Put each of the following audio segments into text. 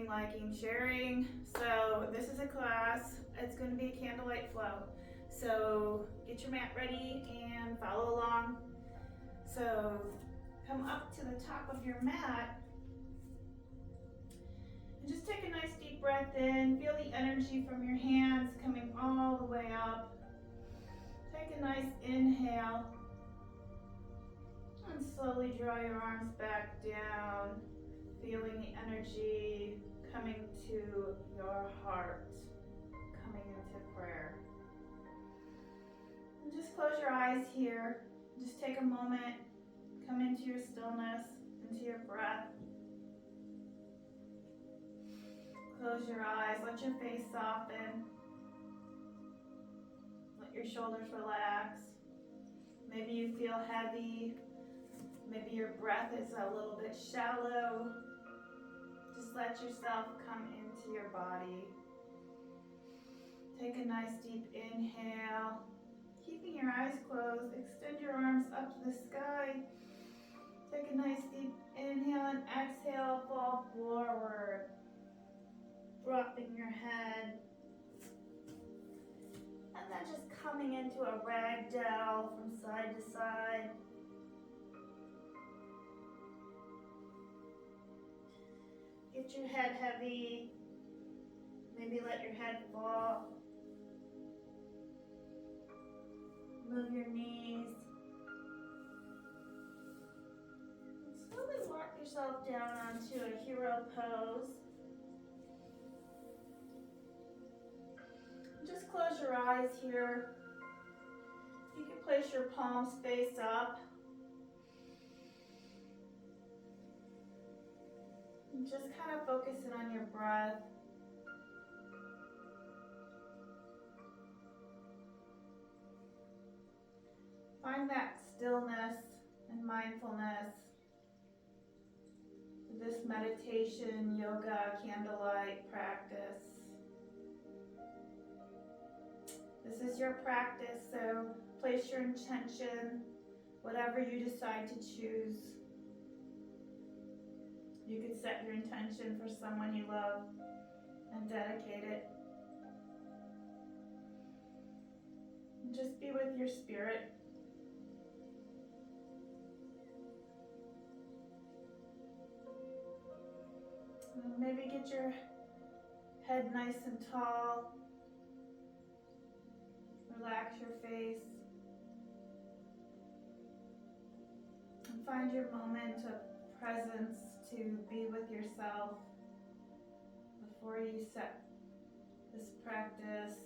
liking, sharing. So this is a class. It's going to be a candlelight flow. So get your mat ready and follow along. So come up to the top of your mat and just take a nice deep breath in. Feel the energy from your hands coming all the way up. Take a nice inhale and slowly draw your arms back down, feeling the energy coming to your heart, coming into prayer. And just close your eyes here. Just take a moment, come into your stillness, into your breath. Close your eyes, let your face soften. Let your shoulders relax. Maybe you feel heavy. Maybe your breath is a little bit shallow. Just let yourself come into your body. Take a nice deep inhale. Keeping your eyes closed, extend your arms up to the sky. Take a nice deep inhale and exhale, fall forward. Dropping your head. And then just coming into a ragdoll from side to side. Get your head heavy. Maybe let your head fall. Move your knees. And slowly walk yourself down onto a hero pose. Just close your eyes here. You can place your palms face up. And just kind of focus in on your breath. Find that stillness and mindfulness. This meditation, yoga, candlelight practice. This is your practice, so place your intention, whatever you decide to choose. You could set your intention for someone you love and dedicate it. And just be with your spirit. And maybe get your head nice and tall. Relax your face. And find your moment of presence to be with yourself before you set this practice.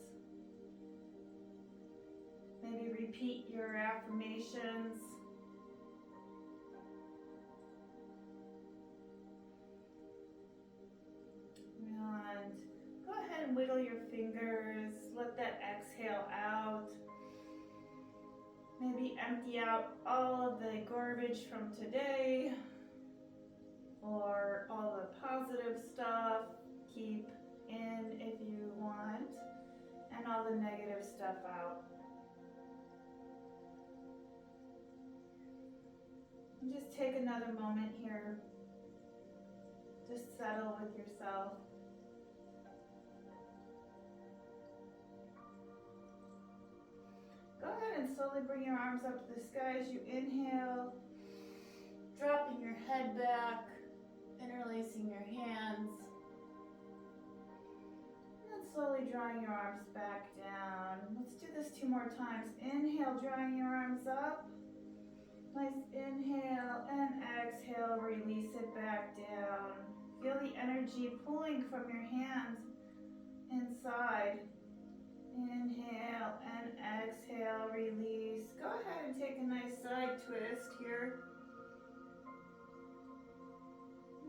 Maybe repeat your affirmations. And go ahead and wiggle your fingers. Let that exhale out. Maybe empty out all of the garbage from today or all the positive stuff. Keep in if you want, and all the negative stuff out. And just take another moment here. Just settle with yourself. Go ahead and slowly bring your arms up to the sky as you inhale, dropping your head back, interlacing your hands, and then slowly drawing your arms back down. Let's do this 2 more times. Inhale, drawing your arms up. Nice inhale, and exhale, release it back down. Feel the energy pulling from your hands inside. Inhale and exhale, release. Go ahead and take a nice side twist here.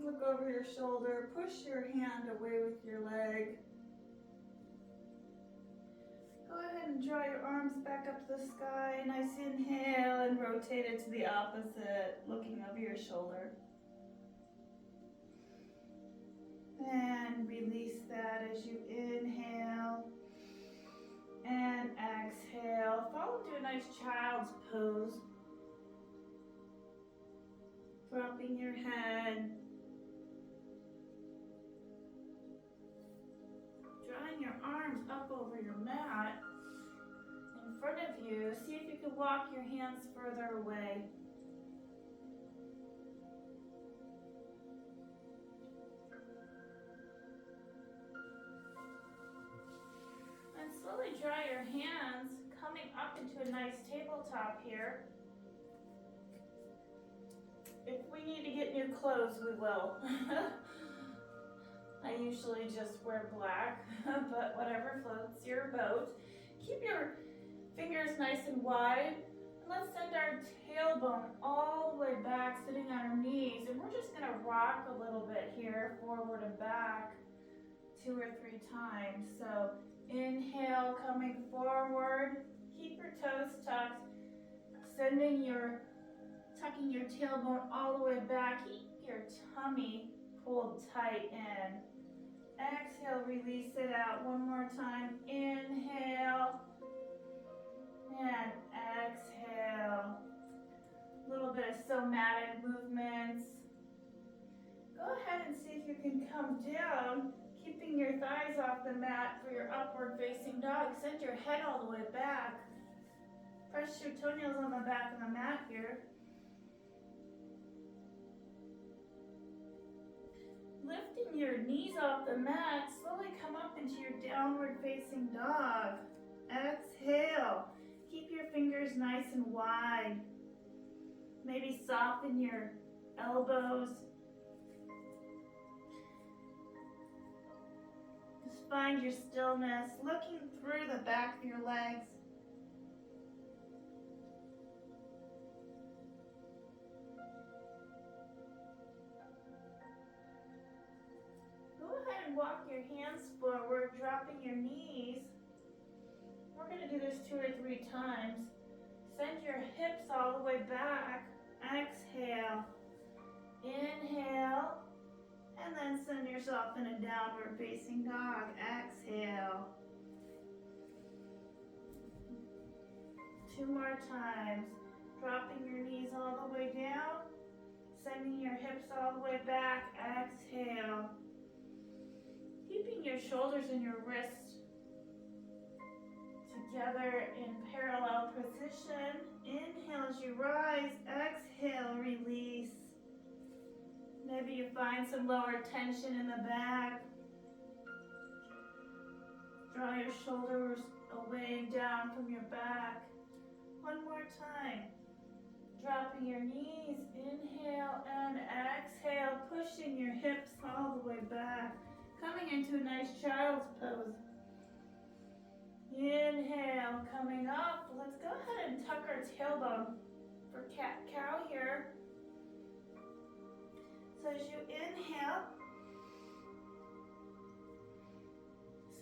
Look over your shoulder, push your hand away with your leg. Go ahead and draw your arms back up to the sky. Nice inhale and rotate it to the opposite, looking over your shoulder. And release that as you inhale and exhale. Fall into a nice child's pose. Dropping your head. your arms up over your mat in front of you. See if you can walk your hands further away. And slowly draw your hands coming up into a nice tabletop here. If we need to get new clothes, we will. I usually just wear black, but whatever floats your boat. Keep your fingers nice and wide. And let's send our tailbone all the way back, sitting on our knees. And we're just gonna rock a little bit here, forward and back, 2 or 3 times. So inhale, coming forward. Keep your toes tucked, tucking your tailbone all the way back. Keep your tummy pulled tight in. Exhale, release it out. One more time. Inhale and exhale. A little bit of somatic movements. Go ahead and see if you can come down, keeping your thighs off the mat for your upward facing dog. Send your head all the way back. Press your toenails on the back of the mat here. Lifting your knees off the mat, slowly come up into your downward facing dog. Exhale. Keep your fingers nice and wide. Maybe soften your elbows. Just find your stillness, looking through the back of your legs. Walk your hands forward, dropping your knees. We're going to do this 2 or 3 times. Send your hips all the way back. Exhale. Inhale. And then send yourself in a downward facing dog. Exhale. 2 more times. Dropping your knees all the way down. Sending your hips all the way back. Exhale. Keeping your shoulders and your wrists together in parallel position. Inhale as you rise. Exhale, release. Maybe you find some lower tension in the back. Draw your shoulders away and down from your back. One more time. Dropping your knees. Inhale and exhale. Pushing your hips all the way back. Coming into a nice child's pose. Inhale, coming up. Let's go ahead and tuck our tailbone for cat-cow here. So as you inhale,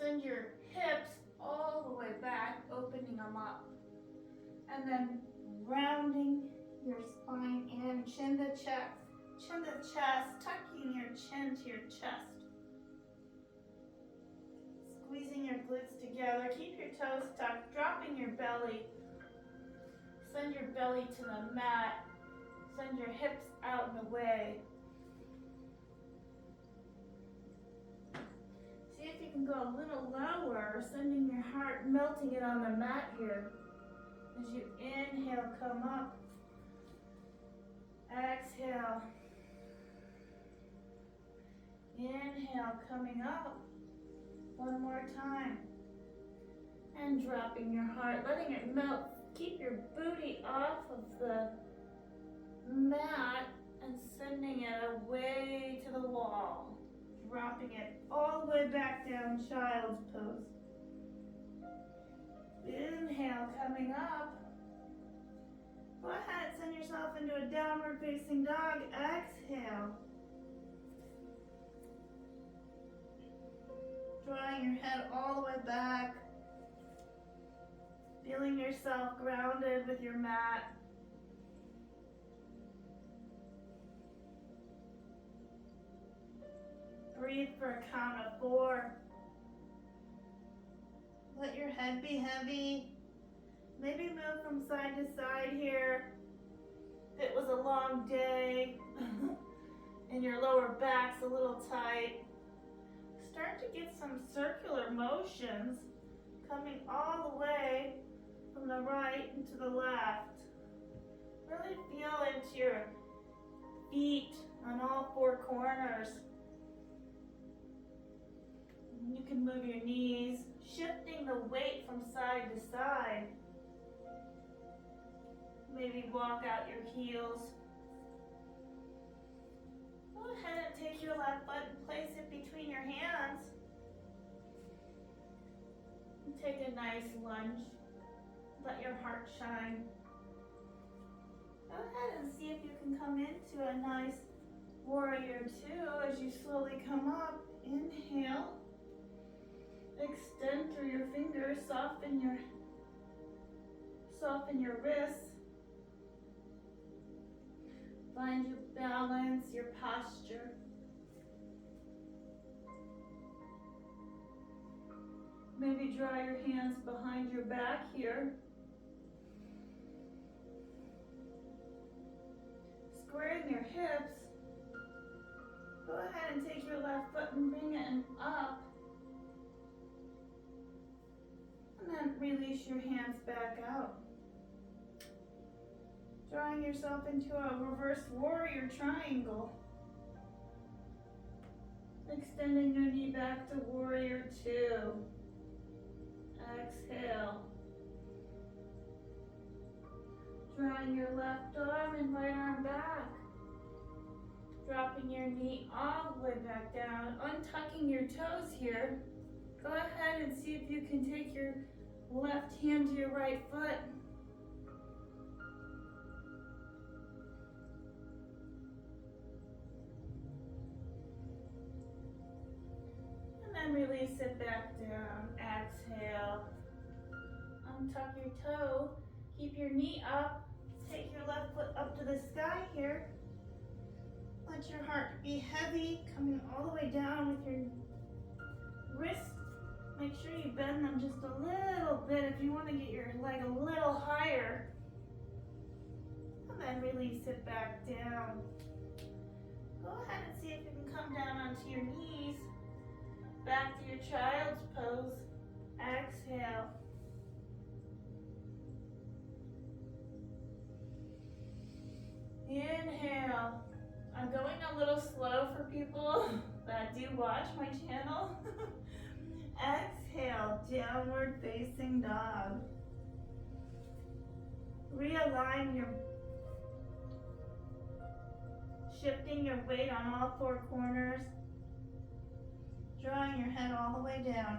send your hips all the way back, opening them up. And then rounding your spine in, chin to chest, tucking your chin to your chest. Squeezing your glutes together. Keep your toes tucked, dropping your belly. Send your belly to the mat. Send your hips out and away. See if you can go a little lower, sending your heart, melting it on the mat here. As you inhale, come up. Exhale. Inhale, coming up. One more time. And dropping your heart, letting it melt. Keep your booty off of the mat and sending it away to the wall. Dropping it all the way back down, child's pose. Inhale, coming up. Go ahead, send yourself into a downward facing dog. Exhale. Drawing your head all the way back. Feeling yourself grounded with your mat. Breathe for a count of 4. Let your head be heavy. Maybe move from side to side here. If it was a long day and your lower back's a little tight, start to get some circular motions coming all the way from the right into the left. Really feel into your feet on all four corners. You can move your knees, shifting the weight from side to side. Maybe walk out your heels. Go ahead and take your left foot and place it between your hands. And take a nice lunge. Let your heart shine. Go ahead and see if you can come into a nice warrior two as you slowly come up. Inhale. Extend through your fingers, soften your wrists. Find your balance, your posture. Maybe draw your hands behind your back here. Squaring your hips. Go ahead and take your left foot and bring it up. And then release your hands back out. Drawing yourself into a reverse warrior triangle. Extending your knee back to warrior two. Exhale. Drawing your left arm and right arm back. Dropping your knee all the way back down. Untucking your toes here. Go ahead and see if you can take your left hand to your right foot. And then release it back down. Exhale. Untuck your toe. Keep your knee up. Take your left foot up to the sky here. Let your heart be heavy, coming all the way down with your wrists. Make sure you bend them just a little bit if you want to get your leg a little higher. And then release it back down. Go ahead and see if you can come down onto your knees. Back to your child's pose. Exhale. Inhale. I'm going a little slow for people that do watch my channel. Exhale, downward facing dog. Realign shifting your weight on all four corners. Drawing your head all the way down.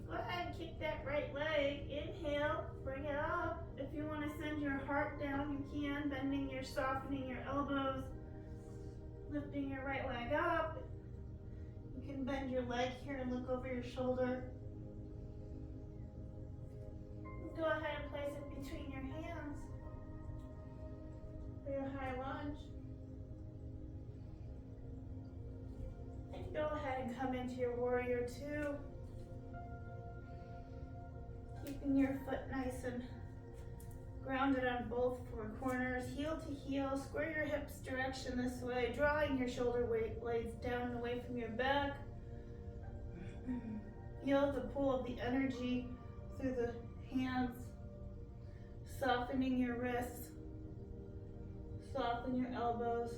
Go ahead and kick that right leg. Inhale, bring it up. If you want to send your heart down, you can. Softening your elbows. Lifting your right leg up. You can bend your leg here and look over your shoulder. Go ahead and place it between your hands for your high lunge. And go ahead and come into your warrior two. Keeping your foot nice and grounded on both four corners, heel to heel. Square your hips direction this way, drawing your shoulder blades down and away from your back. Feel the pull of the energy through the hands, softening your wrists, soften your elbows.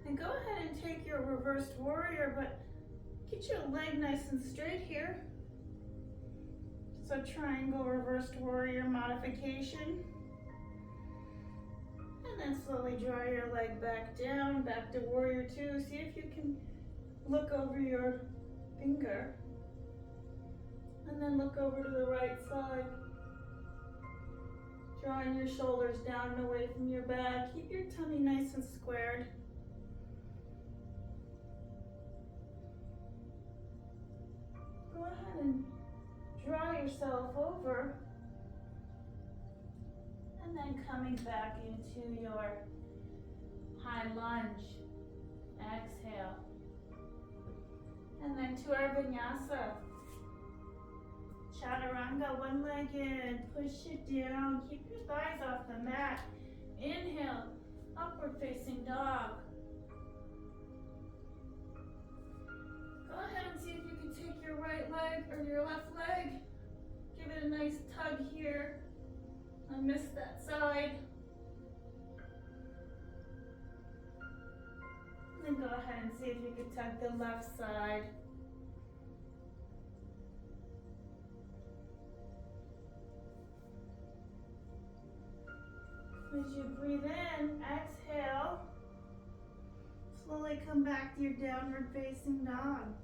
And go ahead and take your reversed warrior, but get your leg nice and straight here. So triangle reversed warrior modification. And then slowly draw your leg back down, back to warrior two. See if you can look over your finger. And then look over to the right side. Drawing your shoulders down and away from your back. Keep your tummy nice and squared. Go ahead and draw yourself over. And then coming back into your high lunge. Exhale. And then into our vinyasa. Chaturanga, one-legged. Push it down. Keep your thighs off the mat. Inhale, upward facing dog. Go ahead and see if you can take your right leg or your left leg. Give it a nice tug here. I missed that side. Then go ahead and see if you can tug the left side. As you breathe in, exhale. Slowly come back to your downward facing dog.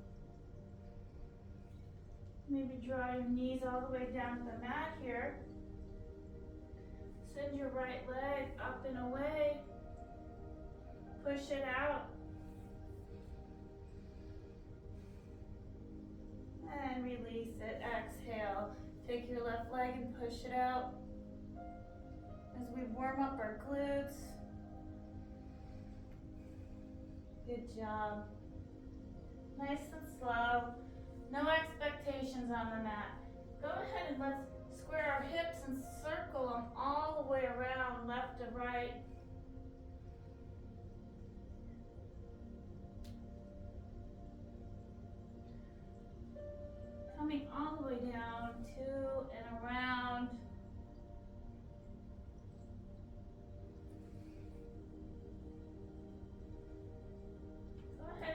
Maybe draw your knees all the way down to the mat here. Send your right leg up and away. Push it out. And release it. Exhale. Take your left leg and push it out. As we warm up our glutes. Good job. Nice and slow. No expectations on the mat. Go ahead and let's square our hips and circle them all the way around, left to right. Coming all the way down, to and around.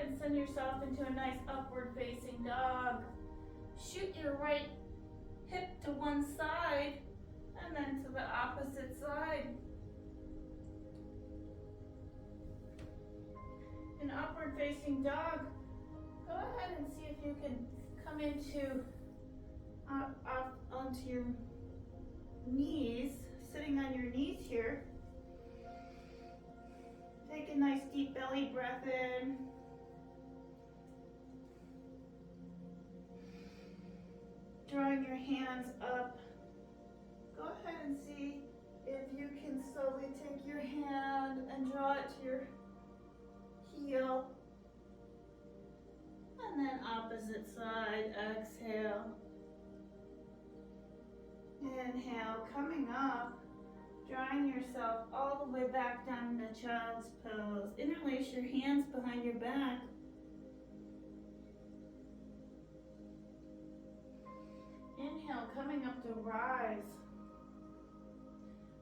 And send yourself into a nice upward facing dog. Shoot your right hip to one side and then to the opposite side. In upward facing dog, go ahead and see if you can come into up onto your knees, sitting on your knees here. Take a nice deep belly breath in. Drawing your hands up. Go ahead and see if you can slowly take your hand and draw it to your heel. And then opposite side, exhale. Inhale, coming up, drawing yourself all the way back down to child's pose. Interlace your hands behind your back. Inhale, coming up to rise.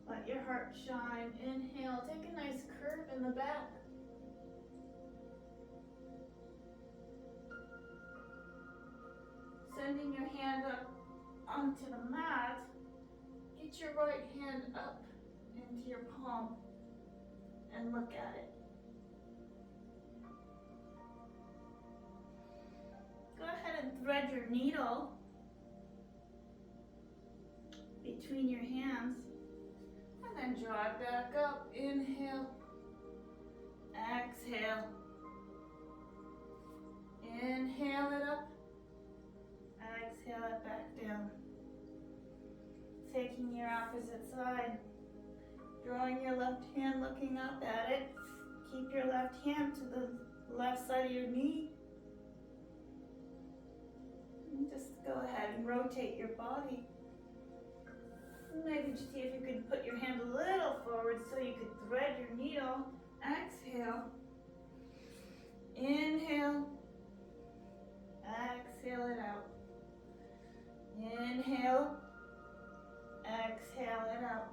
Let your heart shine. Inhale, take a nice curve in the back. Sending your hand up onto the mat. Get your right hand up into your palm and look at it. Go ahead and thread your needle between your hands and then draw it back up. Inhale, exhale, inhale it up, exhale it back down. Taking your opposite side, drawing your left hand, looking up at it. Keep your left hand to the left side of your knee. And just go ahead and rotate your body. Maybe just see if you can put your hand a little forward so you could thread your needle. Exhale. Inhale. Exhale it out. Inhale. Exhale it out.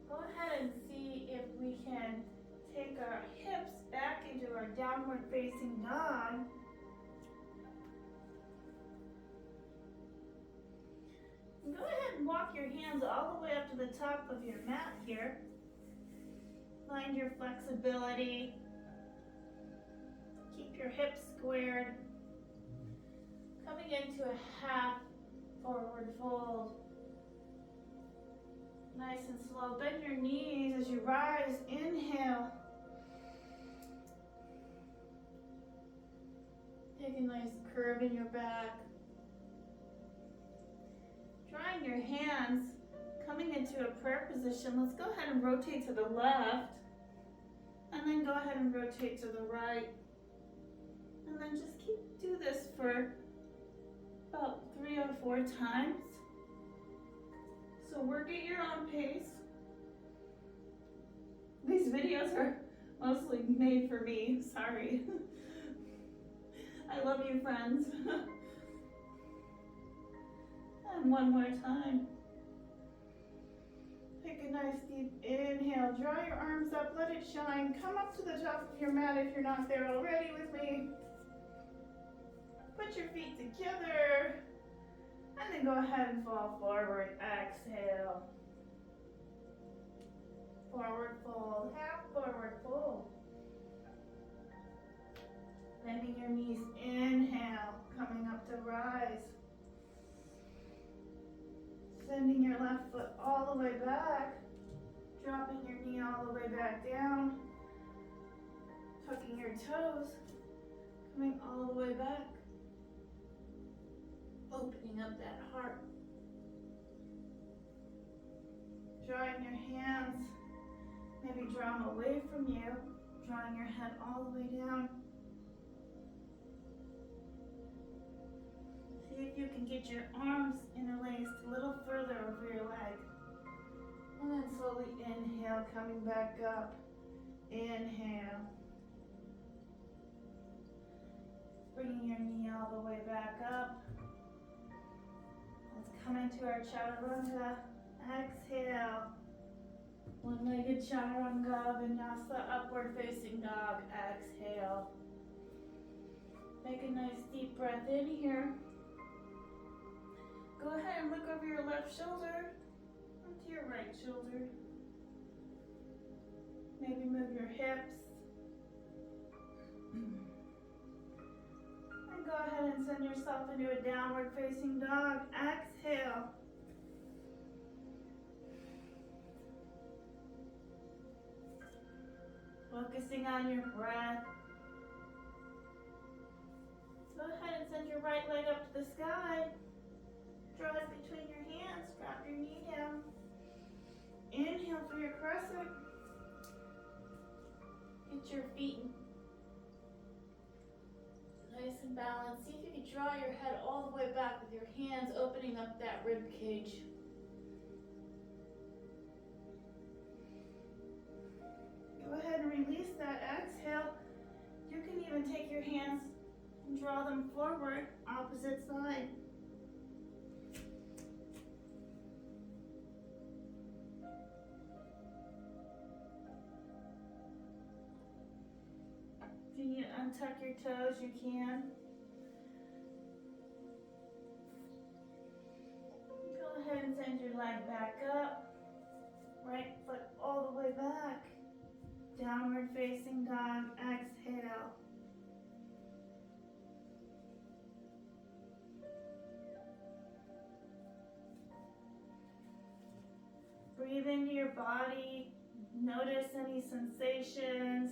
Go ahead and see if we can take our hips back into our downward facing dog. And go ahead and walk your hands all the way up to the top of your mat here. Find your flexibility. Keep your hips squared. Coming into a half forward fold. Nice and slow. Bend your knees as you rise. Inhale. Take a nice curve in your back. Drawing your hands, coming into a prayer position. Let's go ahead and rotate to the left. And And then go ahead and rotate to the right. And then just do this for about 3 or 4 times. So work at your own pace. These videos are mostly made for me, sorry. I love you, friends. And one more time. Take a nice deep inhale, draw your arms up, let it shine. Come up to the top of your mat if you're not there already with me. Put your feet together, and then go ahead and fall forward. Exhale. Forward fold, half forward fold. Bending your knees, inhale, coming up to rise. Sending your left foot all the way back, dropping your knee all the way back down, tucking your toes, coming all the way back, opening up that heart. Drawing your hands, maybe draw them away from you, drawing your head all the way down. See if you can get your arms interlaced a little further over your leg. And then slowly inhale, coming back up. Inhale. Bringing your knee all the way back up. Let's come into our chaturanga. Exhale. One-legged chaturanga, vinyasa, upward facing dog. Exhale. Make a nice deep breath in here. Go ahead and look over your left shoulder onto your right shoulder. Maybe move your hips. And go ahead and send yourself into a downward facing dog. Exhale. Focusing on your breath. Go ahead and send your right leg up to the sky. Draw it between your hands, drop your knee down. Inhale for your crescent. Get your feet nice and balanced. See if you can draw your head all the way back with your hands, opening up that rib cage. Go ahead and release that. Exhale. You can even take your hands and draw them forward, opposite side. If you need to untuck your toes, you can. Go ahead and send your leg back up. Right foot all the way back. Downward facing dog. Exhale. Breathe into your body. Notice any sensations.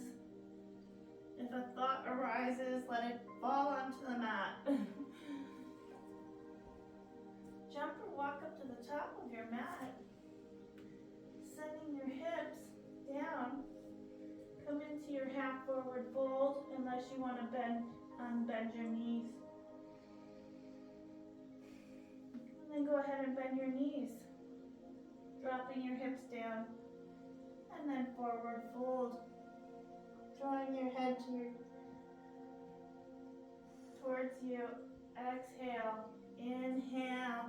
If a thought arises, let it fall onto the mat. Jump or walk up to the top of your mat. Sending your hips down. Come into your half forward fold unless you want to unbend your knees. And then go ahead and bend your knees. Dropping your hips down. And then forward fold. Drawing your head towards you. Exhale. Inhale.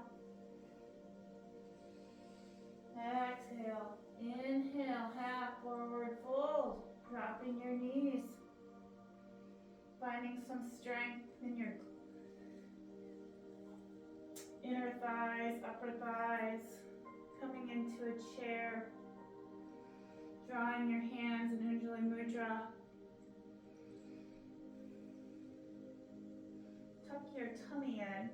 Exhale. Inhale. Half forward fold. Dropping your knees. Finding some strength in your inner thighs, upper thighs. Coming into a chair. Drawing your hands in Ujjayi Mudra. Tuck your tummy in.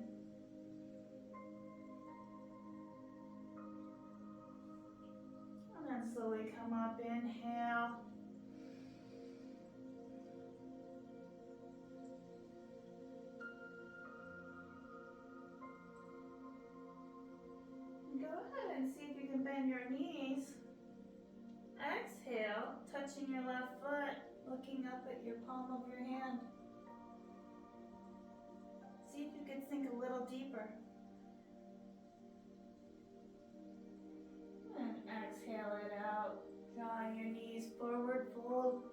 And then slowly come up, inhale. Go ahead and see if you can bend your knees. Exhale, touching your left foot. of your hand. See if you can sink a little deeper. And exhale it out. Drawing your knees forward, fold.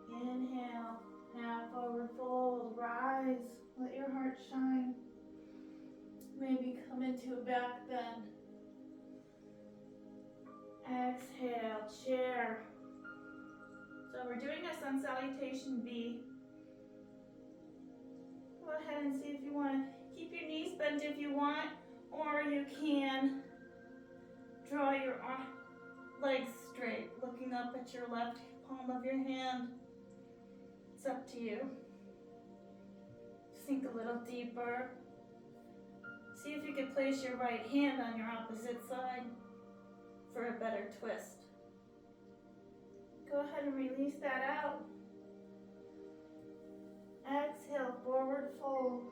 Inhale, half forward fold, rise. Let your heart shine. Maybe come into a back bend. Exhale, chair. So we're doing a sun salutation V. Go ahead and see if you want to keep your knees bent if you want, or you can draw your legs straight, looking up at your left palm of your hand. It's up to you. Sink a little deeper. See if you can place your right hand on your opposite side for a better twist. Go ahead and release that out. Exhale, forward fold.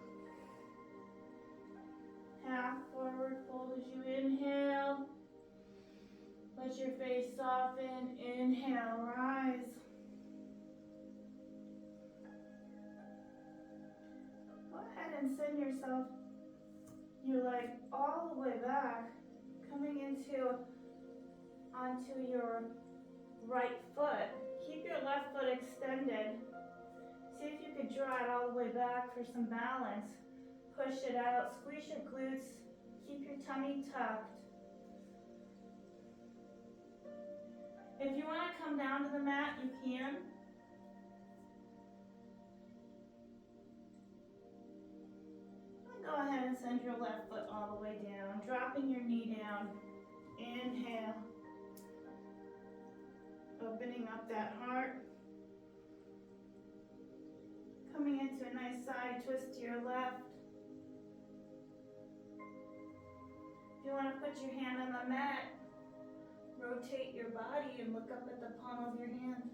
Half forward fold as you inhale. Let your face soften. Inhale, rise. Go ahead and send yourself, your leg all the way back, coming onto your right foot. Keep your left foot extended. See if you could draw it all the way back for some balance. Push it out, squeeze your glutes, keep your tummy tucked. If you want to come down to the mat, you can. And go ahead and send your left foot all the way down, dropping your knee down. Inhale. Opening up that heart. Coming into a nice side twist to your left. If you want to put your hand on the mat, rotate your body and look up at the palm of your hand.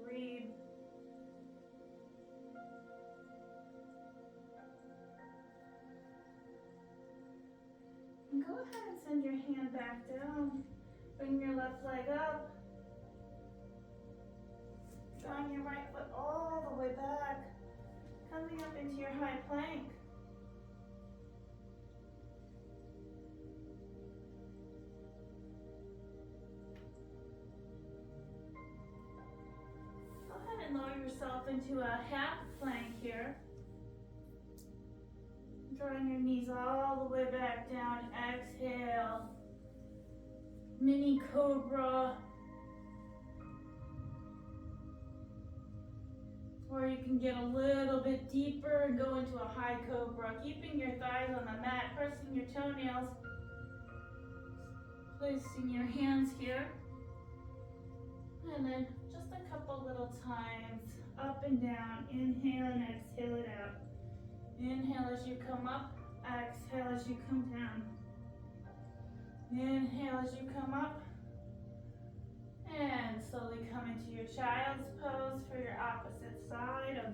Breathe. And go ahead and send your hand back down. Bring your left leg up. Drawing your right foot all the way back. Coming up into your high plank. Go ahead and lower yourself into a half plank here. Drawing your knees all the way back down. Exhale. Mini cobra. Or you can get a little bit deeper and go into a high cobra, keeping your thighs on the mat, pressing your toenails, placing your hands here. And then just a couple little times, up and down. Inhale and exhale it out. Inhale as you come up, exhale as you come down. Inhale as you come up, and slowly come into your child's pose for your opposite side of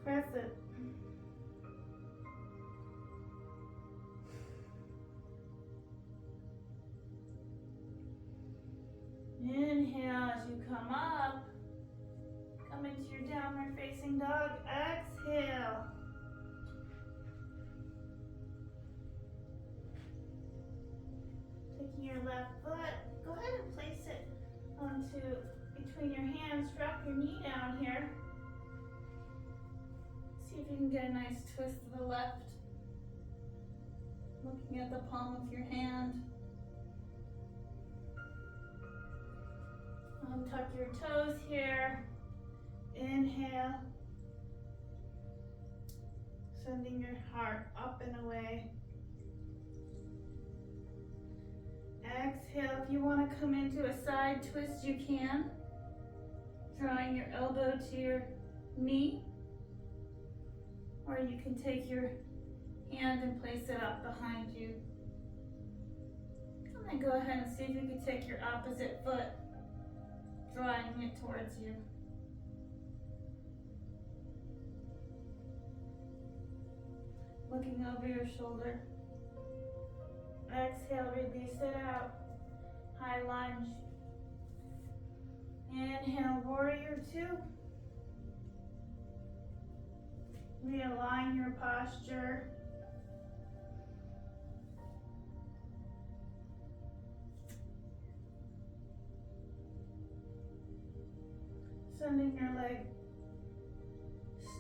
crescent. Inhale as you come up, come into your downward facing dog. Exhale. Taking your left foot, go ahead and place it onto between your hands. Drop your knee down here. See if you can get a nice twist to the left. Looking at the palm of your hand. Tuck your toes here. Inhale. Sending your heart up and away. Exhale. If you want to come into a side twist, you can. Drawing your elbow to your knee. Or you can take your hand and place it up behind you. And then go ahead and see if you can take your opposite foot, drawing it towards you. Looking over your shoulder. Exhale, release it out. High lunge. Inhale, warrior two. Realign your posture. Sending your leg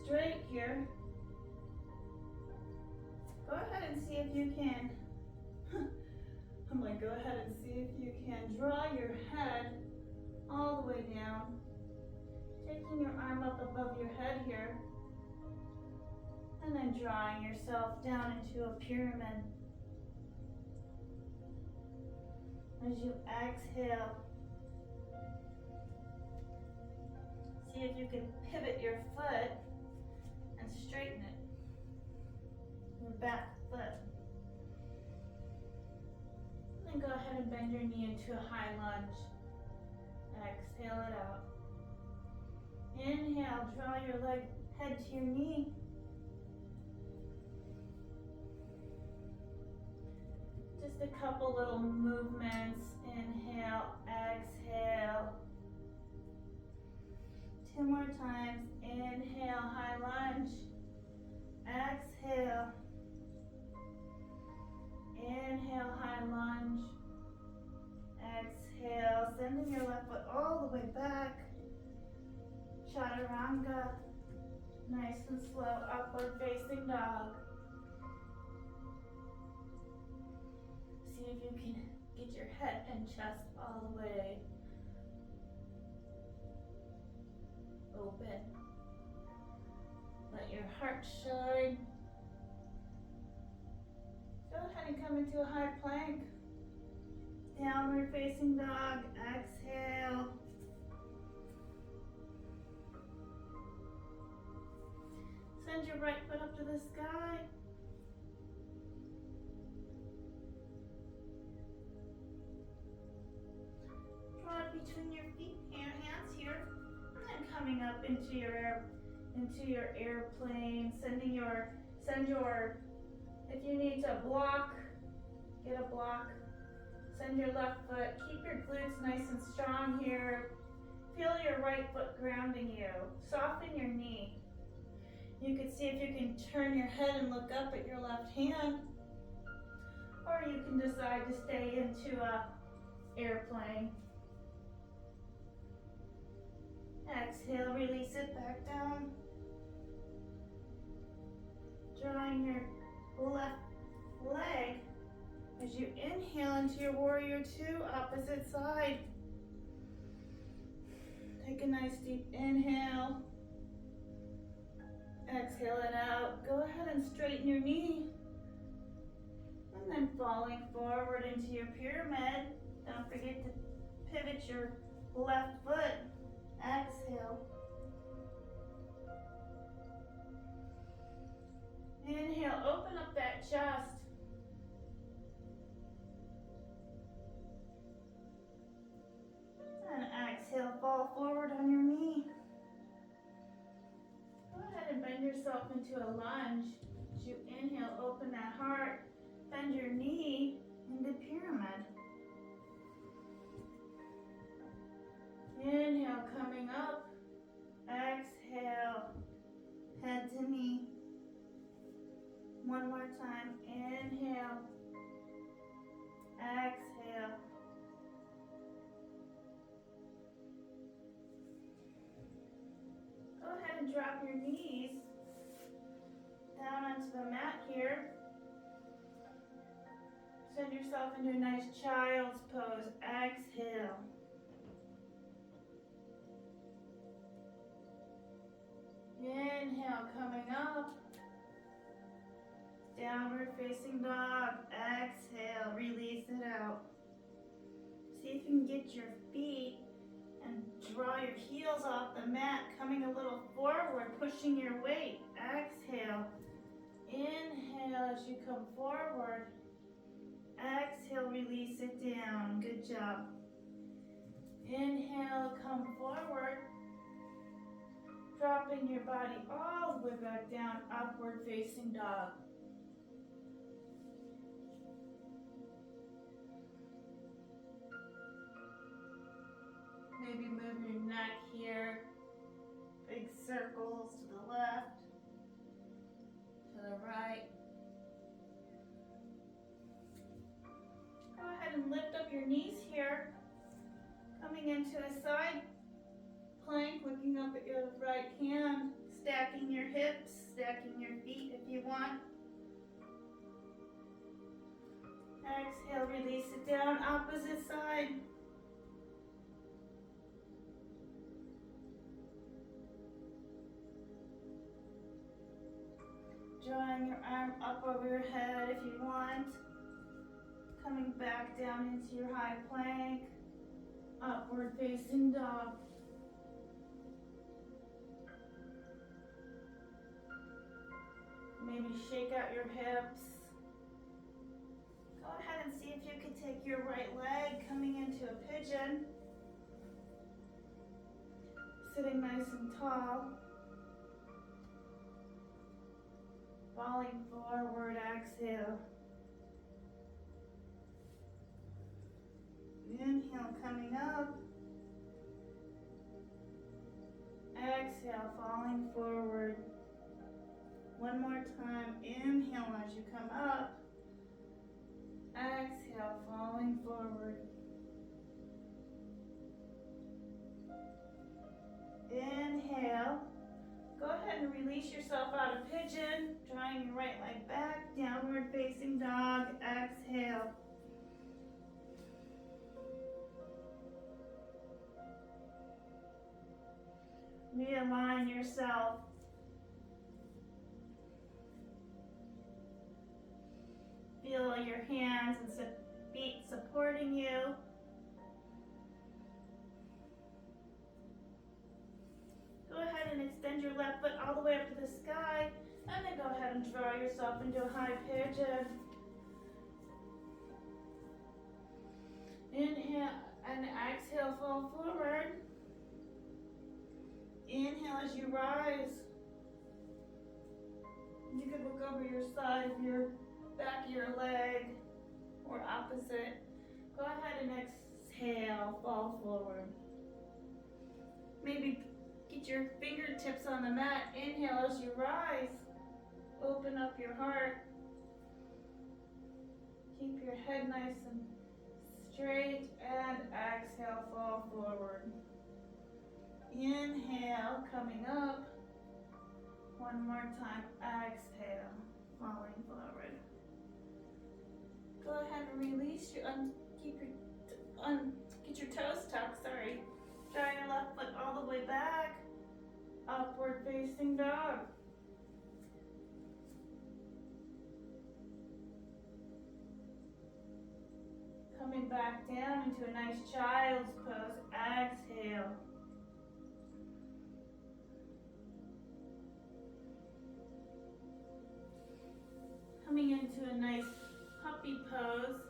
straight here. Go ahead and see if you can. I'm like, go ahead and see if you can draw your head all the way down. Taking your arm up above your head here. And then drawing yourself down into a pyramid. As you exhale, see if you can pivot your foot and straighten it. Your back foot. Then go ahead and bend your knee into a high lunge. Exhale it out. Inhale, draw your leg head to your knee. Just a couple little movements. Inhale, exhale. Two more times. Inhale, high lunge. Exhale. Inhale, high lunge. Exhale, sending your left foot all the way back. Chaturanga. Nice and slow, upward facing dog. See if you can get your head and chest all the way open. Let your heart shine. Go ahead and come into a high plank. Downward facing dog. Exhale. Send your right foot up to the sky. Draw it between your feet and your hands here. And then coming up into your airplane. If you need to block, get a block. Send your left foot. Keep your glutes nice and strong here. Feel your right foot grounding you. Soften your knee. You can see if you can turn your head and look up at your left hand. Or you can decide to stay into a airplane. Exhale, release it back down. Drawing your left leg as you inhale into your warrior two, opposite side. Take a nice deep inhale. Exhale it out. Go ahead and straighten your knee. And then falling forward into your pyramid. Don't forget to pivot your left foot. Exhale. Inhale, open up that chest. And exhale, fall forward on your knee. Go ahead and bend yourself into a lunge. As you inhale, open that heart. Bend your knee into pyramid. Inhale, coming up. Exhale, head to knee. One more time. Inhale. Exhale. Go ahead and drop your knees down onto the mat here. Send yourself into a nice child's pose. Exhale. Inhale, coming up. Downward facing dog. Exhale, release it out. See if you can get your feet and draw your heels off the mat, coming a little forward, pushing your weight. Exhale. Inhale as you come forward. Exhale, release it down. Good job. Inhale, come forward. Dropping your body all the way back down, upward facing dog. Maybe move your neck neck here. Big circles to the left, to the right. Go ahead and lift up your knees here. Coming into a side plank, looking up at your right hand, stacking your hips, stacking your feet if you want. Exhale, release it down, opposite side. Drawing your arm up over your head if you want. Coming back down into your high plank. Upward facing dog. Maybe shake out your hips. Go ahead and see if you can take your right leg coming into a pigeon. Sitting nice and tall. Falling forward, exhale. Inhale, coming up. Exhale, falling forward. One more time. Inhale as you come up. Exhale, falling forward. Inhale. Go ahead and release yourself out of pigeon. Drawing your right leg back. Downward facing dog. Exhale. Realign yourself. Feel your hands and feet supporting you. Go ahead and extend your left foot all the way up to the sky, and then go ahead and draw yourself into a high pigeon. Inhale and exhale, fall forward. Inhale as you rise. You could look over your side of your back of your leg or opposite. Go ahead and exhale, fall forward. Maybe get your fingertips on the mat. Inhale as you rise. Open up your heart. Keep your head nice and straight and exhale, fall forward. Inhale, coming up. One more time, exhale, falling forward. Go ahead and release your, get your toes tucked, sorry. Draw your left foot all the way back. Upward facing dog. Coming back down into a nice child's pose, exhale. Coming into a nice puppy pose.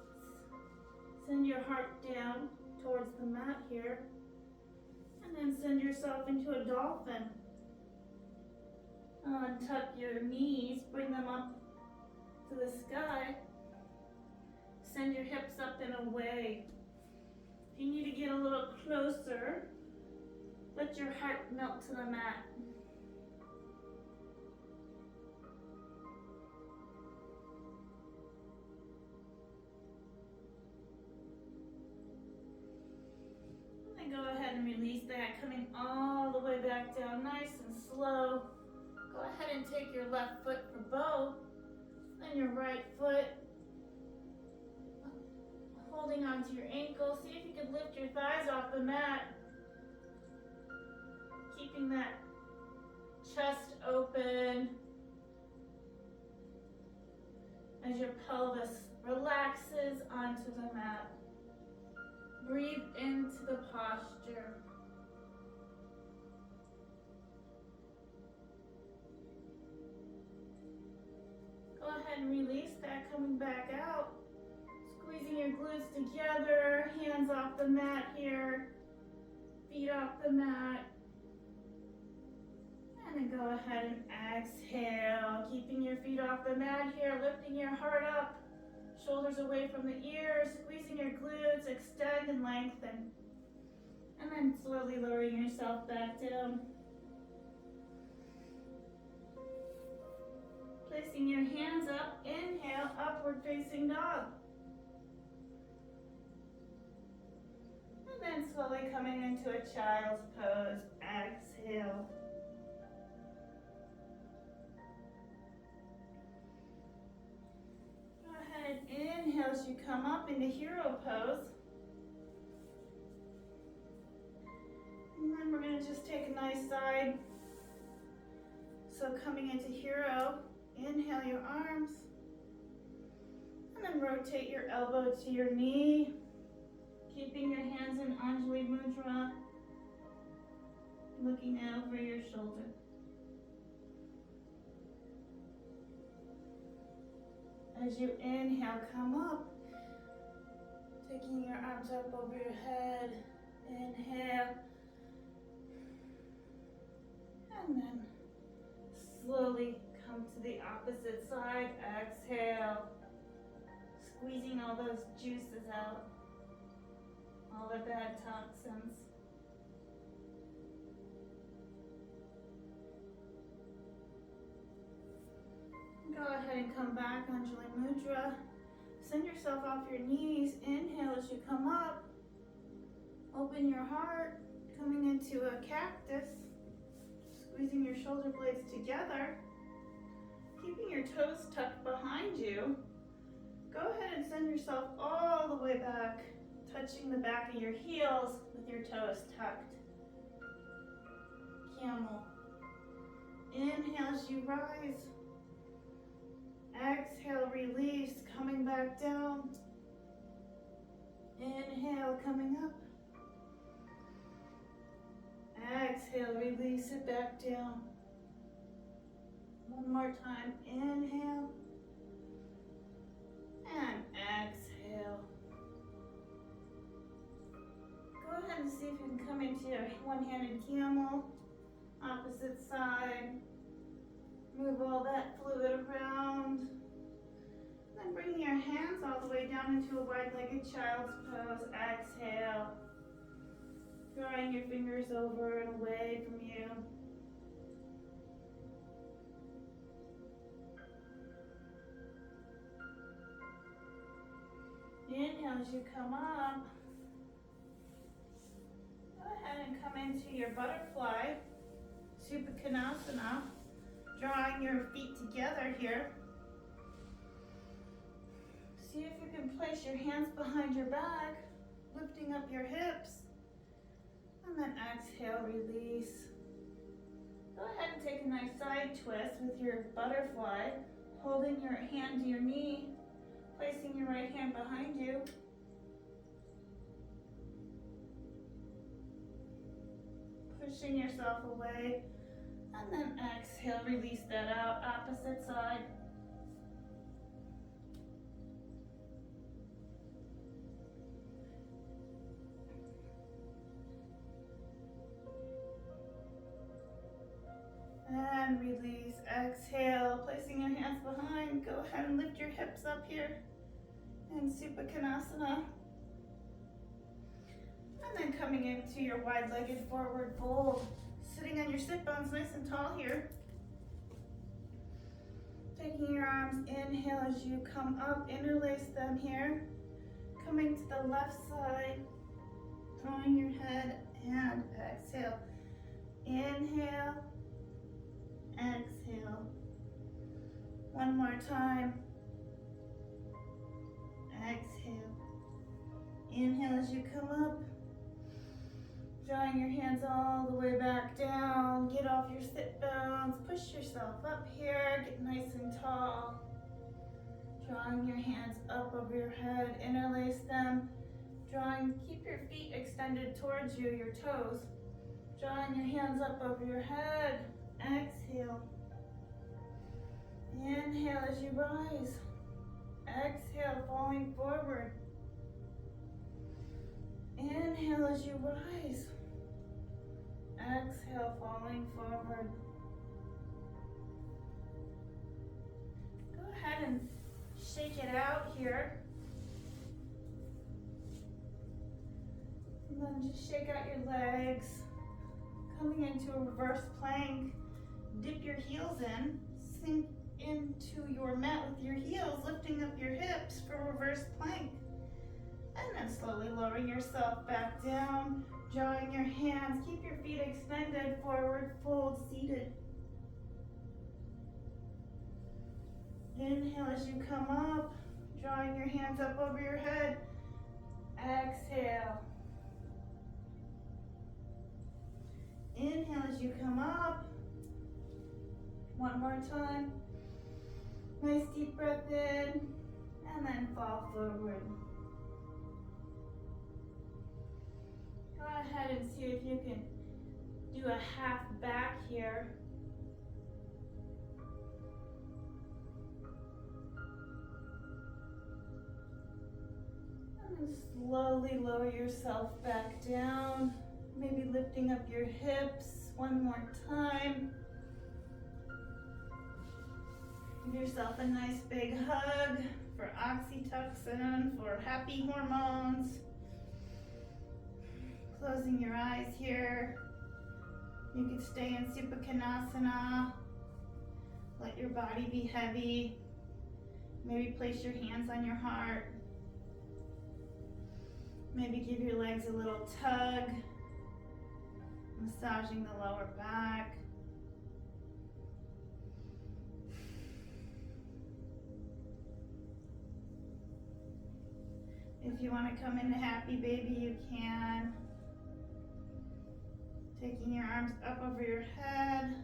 Send your heart down towards the mat here. And then send yourself into a dolphin. Untuck your knees, bring them up to the sky. Send your hips up and away. If you need to get a little closer, let your heart melt to the mat. Go ahead and release that, coming all the way back down, nice and slow. Go ahead and take your left foot for both, then your right foot, holding onto your ankle. See if you can lift your thighs off the mat, keeping that chest open as your pelvis relaxes onto the mat. Breathe into the posture. Go ahead and release that, coming back out. Squeezing your glutes together, hands off the mat here, feet off the mat. And then go ahead and exhale, keeping your feet off the mat here, lifting your heart up. Shoulders away from the ears, squeezing your glutes, extend and lengthen. And then slowly lowering yourself back down. Placing your hands up, inhale, upward facing dog. And then slowly coming into a child's pose, exhale. Go ahead, inhale as you come up into hero pose. And then we're gonna just take a nice side. So coming into hero, inhale your arms. And then rotate your elbow to your knee. Keeping your hands in Anjali Mudra. Looking over your shoulder. As you inhale, come up. Taking your arms up over your head. Inhale. And then slowly come to the opposite side. Exhale. Squeezing all those juices out. All the bad toxins. Go ahead and come back, Anjali Mudra. Send yourself off your knees. Inhale as you come up. Open your heart, coming into a cactus. Squeezing your shoulder blades together. Keeping your toes tucked behind you. Go ahead and send yourself all the way back, touching the back of your heels with your toes tucked. Camel. Inhale as you rise. Exhale, release, coming back down. Inhale, coming up. Exhale, release it back down. One more time, inhale. And exhale. Go ahead and see if you can come into your one-handed camel. Opposite side. Move all that fluid around. Then bring your hands all the way down into a wide-legged child's pose. Exhale. Drawing your fingers over and away from you. Inhale as you come up. Go ahead and come into your butterfly, Supakhanasana. Drawing your feet together here. See if you can place your hands behind your back, lifting up your hips. And then exhale, release. Go ahead and take a nice side twist with your butterfly, holding your hand to your knee, placing your right hand behind you. Pushing yourself away. And then exhale, release that out, opposite side. And release, exhale, placing your hands behind. Go ahead and lift your hips up here in Supakhanasana. And then coming into your wide-legged forward fold. Sitting on your sit bones nice and tall here. Taking your arms, inhale as you come up, interlace them here. Coming to the left side, drawing your head and exhale. Inhale, exhale. One more time. Exhale. Inhale as you come up. Drawing your hands all the way back down. Get off your sit bones. Push yourself up here. Get nice and tall. Drawing your hands up over your head. Interlace them. Keep your feet extended towards you, your toes. Drawing your hands up over your head. Exhale. Inhale as you rise. Exhale, falling forward. Inhale as you rise. Exhale, falling forward. Go ahead and shake it out here. then just shake out your legs. Coming into a reverse plank, dip your heels in, sink into your mat with your heels, lifting up your hips for reverse plank. And then slowly lowering yourself back down, drawing your hands, keep your feet extended, forward fold, seated. Inhale as you come up, drawing your hands up over your head. Exhale. Inhale as you come up. One more time. Nice deep breath in, and then fall forward. Go ahead and see if you can do a half back here. And then slowly lower yourself back down. Maybe lifting up your hips one more time. Give yourself a nice big hug for oxytocin, for happy hormones. Closing your eyes here. You can stay in Supakhanasana. Let your body be heavy. Maybe place your hands on your heart. Maybe give your legs a little tug. Massaging the lower back. If you want to come into happy baby, you can. Taking your arms up over your head.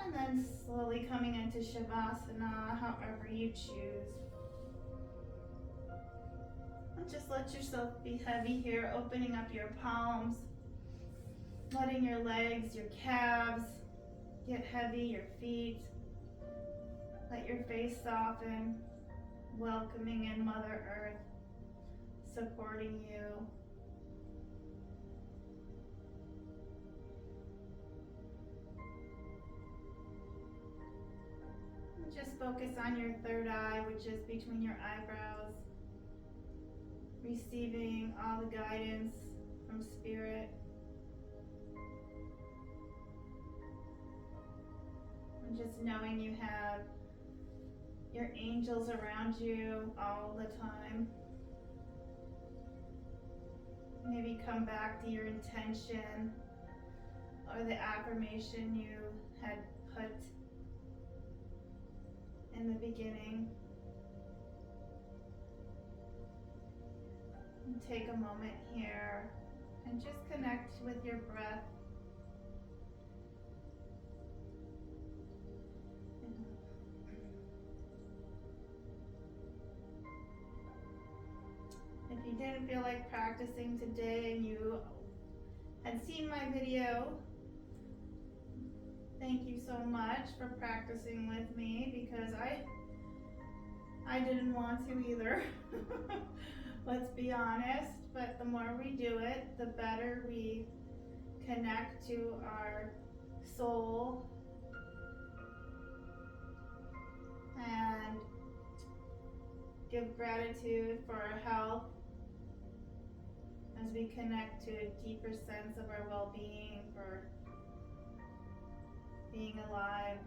And then slowly coming into Shavasana, however you choose. And just let yourself be heavy here, opening up your palms. Letting your legs, your calves get heavy, your feet. Let your face soften, welcoming in Mother Earth, supporting you. And just focus on your third eye, which is between your eyebrows, receiving all the guidance from Spirit. And just knowing you have your angels around you all the time. Maybe come back to your intention or the affirmation you had put in the beginning. And take a moment here and just connect with your breath. If you didn't feel like practicing today and you had seen my video, thank you so much for practicing with me, because I didn't want to either. Let's be honest, but the more we do it, the better we connect to our soul and give gratitude for our health as we connect to a deeper sense of our well-being, for being alive.